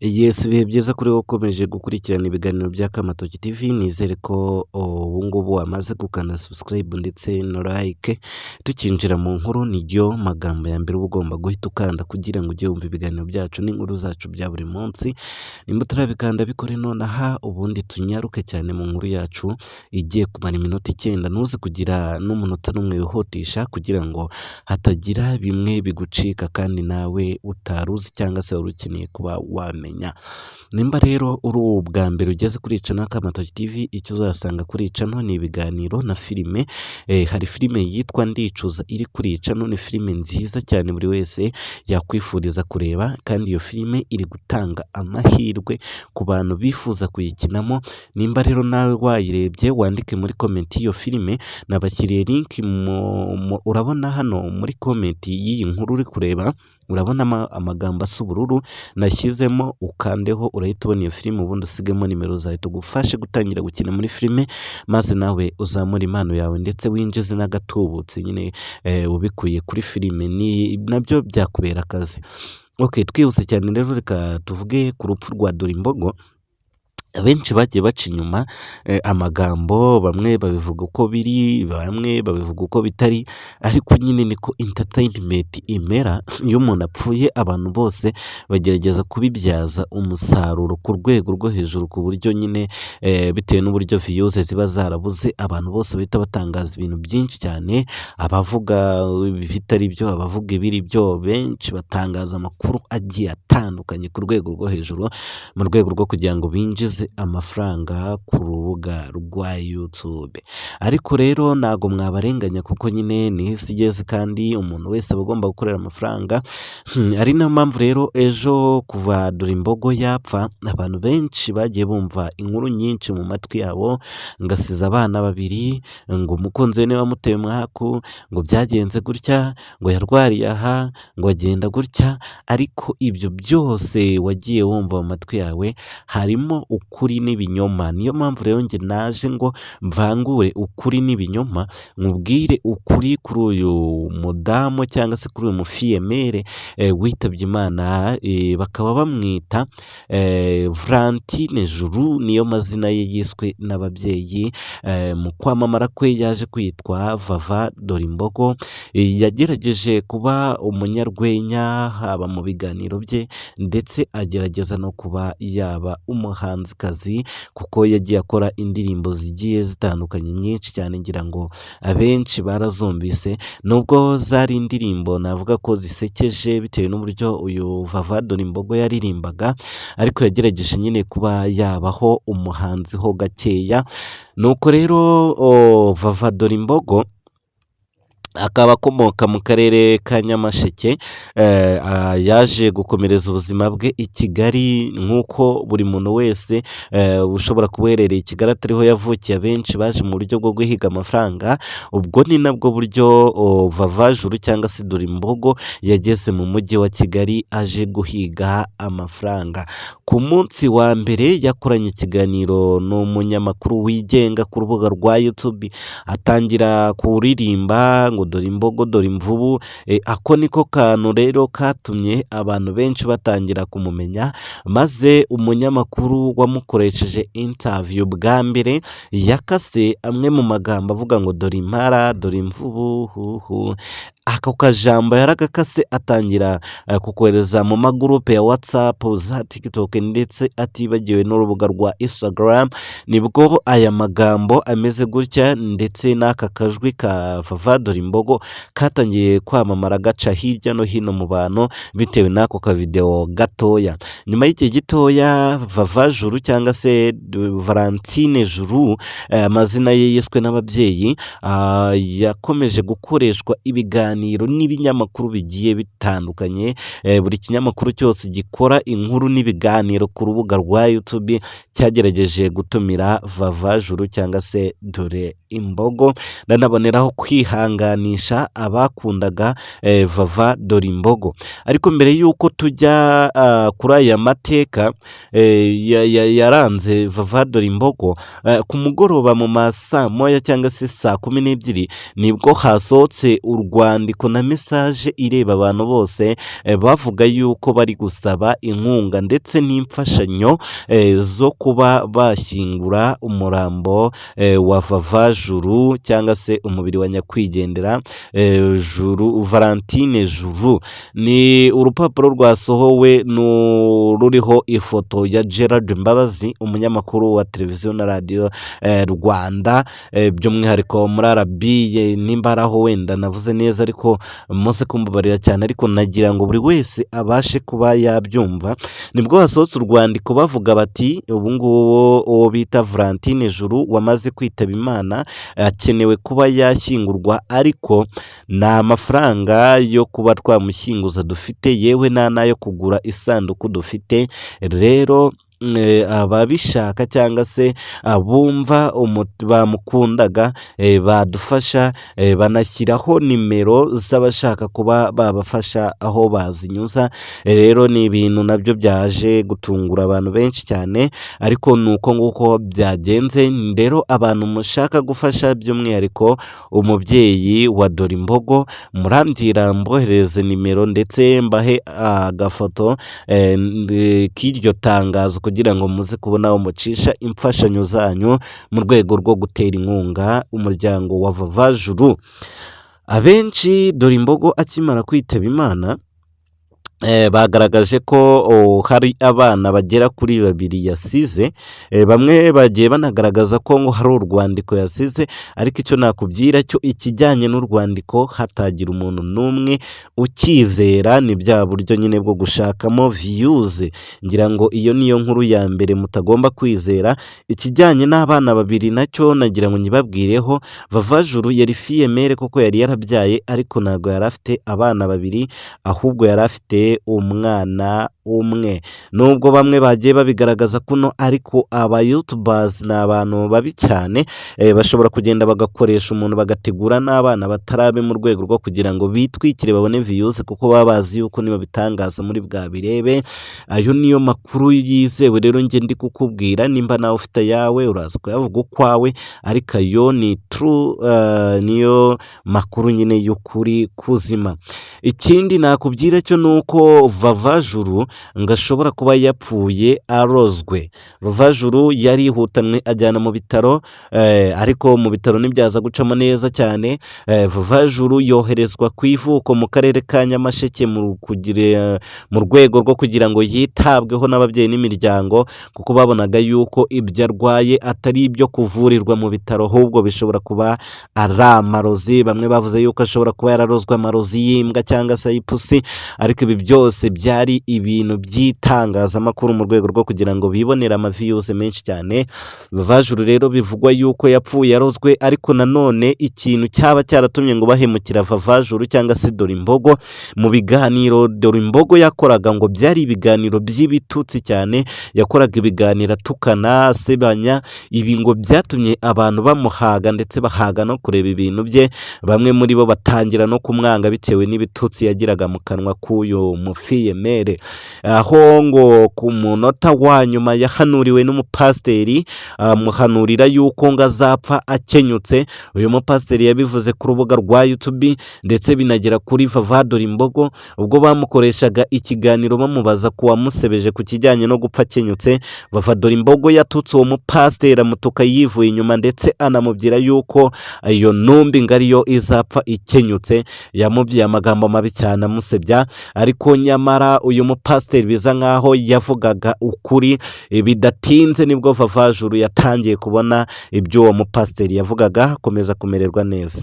Yes, ibihe byiza kuri wowe ukomeje gukurikirana ibiganiro bya Kamatoki TV, nizere ko ubu ngubu wamaze gukanda subscribe ndetse na like. Tukinjira mu nkuru niryo magambo ya mbere uba ugomba guhita ukanda kugira ngo ujye wumva ibiganiro byacu n'inkuru zacu bya buri munsi. Nimba utarabikanda bikore nonaha, ubundi tunyaruke cyane mu nkuru yacu igiye kumara iminota 9. Ntuze kugira n'umunota n'umwe wihutisha kugira ngo hatagira bimwe bigucika kandi nawe utaruzi cyangwa se wari ukeneye kuba wamenya. Nimba rero uri ubwa mbere ugeze kuri channel Kamatoki TV, icyo uzasanga kuri channel ni ibiganiro na filime. Hari filime yitwa Ndicuza iri kuri channel, ni filime nziza cyane buri wese yakwifuriza kureba, kandi iyo filime iri gutanga amahirwe ku bantu bifuza kuyikinamo. Nimba rero nawe wayirebye, wandike muri comment iyo filime, nabakiriye link urabona hano muri comment y'iyi nkuru uri kureba. Urabona amagambo asa ubururu nashyizemo, ukandeho urahita ubona iyo filime, ubundi usigemo nimero zawe tugufashe gutangira gukina muri filime, maze nawe uzamura impano yawe ndetse winjize n'agatubutse nyine ubikuye kuri filime, ni nabyo byakubera akazi. Okay, twihuse cyane rero reka tuvuge ku rupfu rwa Dorimbogo. Abenshi bagiye baca inyuma amagambo, bamwe babivuga uko biri, bamwe babivuga uko bitari, ariko nyine niko entertainment imera. Iyo umuntu apfuye abantu bose bagerageza kubibyaza umusaruro ku rwego rwo hejuru, ku buryo nyine bitewe n'uburyo views ziba zarabuze, abantu bose bahita batangaza ibintu byinshi cyane, abavuga bitari byo, abavuga ibiri byo, benshi batangaza amakuru agiye atandukanye ku rwego rwo hejuru, mu rwego rwo kugira ngo binjize amafaranga ku rubuga rwa YouTube. Ariko rero ntago mwabarenganya kuko nyine ni isi igeze kandi umuntu wese aba agomba gukorera amafaranga. Ari nayo mpamvu rero ejo kuva Dorimbogo yapfa, abantu benshi bagiye bumva inkuru nyinshi mu matwi yabo, ngasiza abana 2, ngo umukunzi we niwe wamuteye umwaku, ngo byagenze gutya, ngo yarwariye aha, ngo agenda gutya. Ariko ibyo byose wagiye wumva mu matwi yawe harimo ukuri n'ibinyoma. Niyo mpamvu rero njye naje ngo mvangure ukuri n'ibinyoma, nkubwire ukuri kuri uyu mudamu cyangwa se kuri uyu mufiyemere witabye Imana, bakaba bamwita Valentine Juru, niyo mazina ye yiswe n'ababyeyi. Mu kwamamara kwe yaje kwitwa Vava Dorimbogo. Yagerageje kuba umunyarwenya haba mu biganiro bye, ndetse agerageza no kuba yaba umuhanzikazi, kuko yagiye akora indirimbo zigiye zitandukanye nyinshi cyane, ngira ngo abenshi barazumvise. Nubwo zari indirimbo navuga ko zisekeje bitewe n'uburyo uyu Vava Dorimbogo yaririmbaga, ariko yagerageje nyine kuba yabaho umuhanzi ho gakeya. Nuko rero Vava Dorimbogo akaba akomoka mu karere ka Nyamasheke, yaje gukomereza ubuzima bwe i Kigali, nk'uko buri muntu wese ushobora kuba uherereye i Kigali atariho yavukiye. Abenshi baje mu buryo bwo guhiga amafaranga, ubwo ni nabwo buryo Vava Juru cyangwa se Dorimbogo yageze mu mujyi wa Kigali aje guhiga amafaranga. Ku munsi wa mbere yakoranye ikiganiro n'umunyamakuru wigenga ku rubuga rwa YouTube, atangira kuririmba ngo Dorimbogo dore imvubu. Ako niko kantu rero katumye abantu benshi batangira kumumenya, maze umunyamakuru wamukoresheje interview bwa mbere yakase amwe mu magambo avuga ngo dore impara, dore imvubu. Ako kajambo yaragakase, atangira kukohereza mu magurupe ya WhatsApp, za TikTok ndetse atibagiwe n'urubuga rwa Instagram. Nibwo aya magambo ameze gutya ndetse n'aka kajwi ka Vava Dorimbogo katangiye kwamamara gaca hirya no hino mu bantu bitewe n'ako ka video gatoya. Nyuma y'iki gitoya, Vava Juru cyangwa se Valentine Juru, amazina ye yiswe n'ababyeyi, yakomeje gukoreshwa ibiganiro n'ibinyamakuru bigiye bitandukanye. Buri kinyamakuru cyose gikora inkuru n'ibiganiro ku rubuga rwa YouTube cyagerageje gutumira Vava Juru cyangwa se Dorimbogo. Nanaboneraho kwihanganisha abakundaga Vava Dorimbogo. Ariko mbere y'uko tujya kuri aya mateka yaranze Vava Dorimbogo, ku mugoroba mu ma saa moya cyangwa se saa 12 nibwo hasohotse urwandiko urwandiko na mesaje ireba abantu bose bavuga yuko bari gusaba inkunga ndetse n'imfashanyo zo kuba bashyingura umurambo wa Vava Juru cyangwa se umubiri wa nyakwigendera Valentine Juru. Ni urupapuro rwasohowe ruriho ifoto ya Gerard Mbabazi, umunyamakuru wa televiziyo na radiyo Rwanda, by'umwihariko muri RBA. nimba ari aho wenda navuze neza ariko mose kumbabarira cyane, ariko nagira ngo buri wese abashe kuba yabyumva. Nibwo hasohotse urwandiko bavuga bati ubu ngubu uwo bita Valentine Juru wamaze kwitaba Imana akenewe kuba yashyingurwa, ariko nta mafaranga yo kuba twamushyinguza dufite, yewe nta n'ayo kugura isanduku dufite. Rero ababishaka cyangwa se abumva bamukundaga badufasha, banashyiraho nimero z'abashaka kuba babafasha aho bazinyuza. Rero ni ibintu nabyo byaje gutungura abantu benshi cyane, ariko ni uko nguko byagenze. Rero abantu mushaka gufasha, by'umwihariko umubyeyi wa Dorimbogo, murambwira mbohereze nimero ndetse mbahe agafoto k'iryo tangazo kugira ngo muze kubona aho mucisha imfashanyo zanyu mu rwego rwo gutera inkunga umuryango wa Vava Juru. Abenshi Dorimbogo akimara kwitaba Imana bagaragaje ko hari abana bagera kuri 2 yasize. Bamwe bagiye banagaragaza ko ngo hari urwandiko yasize, ariko icyo nakubwira cyo ikijyanye n'urwandiko hatagira umuntu n'umwe ukizera. Ni bya buryo nyine bwo gushakamo views. Ngira ngo iyo niyo nkuru ya mbere mutagomba kwizera. Ikijyanye n'abana 2 nacyo nagira ngo nyibabwireho. Vava Juru yari female koko, yari yarabyaye, ariko ntago yari afite abana 2, ahubwo yari afite umwana umwe. Nubwo bamwe bagiye babigaragaza kuno, ariko aba YouTubers ni abantu babi cyane, bashobora kugenda bagakoresha umuntu bagategura n'abana batarabe mu rwego rwo kugira ngo bitwikire babone views, kuko baba bazi yuko niba bitangaza muri bwa birebe. Ayo niyo makuru yizewe. Rero nge ndi kukubwira, nimba nawe ufite yawe uraza kuyavuga ukwawe, ariko ayo ni true, niyo makuru nyine y'ukuri kuzima. Ikindi nakubwira cyo nuko Vava Juru ngashobora kuba yapfuye arozwe. Vava Juru yarihutanwe ajyana mu bitaro, ariko mu bitaro ntibyaza gucamo neza cyane. Vava Juru yoherezwa ku ivuko mu karere ka Nyamasheke mu rwego rwo kugira ngo yitabweho n'ababyeyi n'imiryango, kuko babonaga yuko ibyo arwaye atari ibyo kuvurirwa mu bitaro, ahubwo bishobora kuba ari amarozi. Bamwe bavuze yuko ashobora kuba yararozwe amarozi y'imbwa cyangwa se ay'ipusi, ariko ibi byose byari ibintu by'itangazamakuru mu rwego rwo kugira ngo bibonere amaviyuze menshi cyane. Vava Juru rero bivugwa yuko yapfuye arozwe, ariko nanone ikintu cyaba cyaratumye ngo bahemukira Vava Juru cyangwa se Dorimbogo, mu biganiro Dorimbogo yakoraga ngo byari ibiganiro by'ibitutsi cyane. Yakoraga ibiganiro atukana, asebanya. Ibi ngo byatumye abantu bamuhaga ndetse bahaga no kureba ibintu bye. Bamwe muri bo batangira no kumwanga bitewe n'ibitutsi yagiraga mu kanwa k'uyu mufiyemere, aho ngo ku munota wa nyuma yahanuriwe n'umupasiteri, muhanurira yuko ngo azapfa akenyutse. Uyu mupasiteri yabivuze ku rubuga rwa YouTube ndetse binagera kuri Vava Dorimbogo, ubwo bamukoreshaga ikiganiro bamubaza ku wamusebeje ku kijyanye no gupfa akenyutse. Vava Dorimbogo yatutse uwo mupasiteri amutuka yivuye inyuma, ndetse anamubwira yuko iyo numbi ngariyo izapfa ikenyutse. Yamubwiye amagambo mabi cyane amusebya, ariko nyamara uyu mupasiteri biza nkaho yavugaga ukuri. Bidatinze nibwo Vava Juru yatangiye kubona ibyo uwo mupasiteri yavugaga. Komeza kumererwa neza.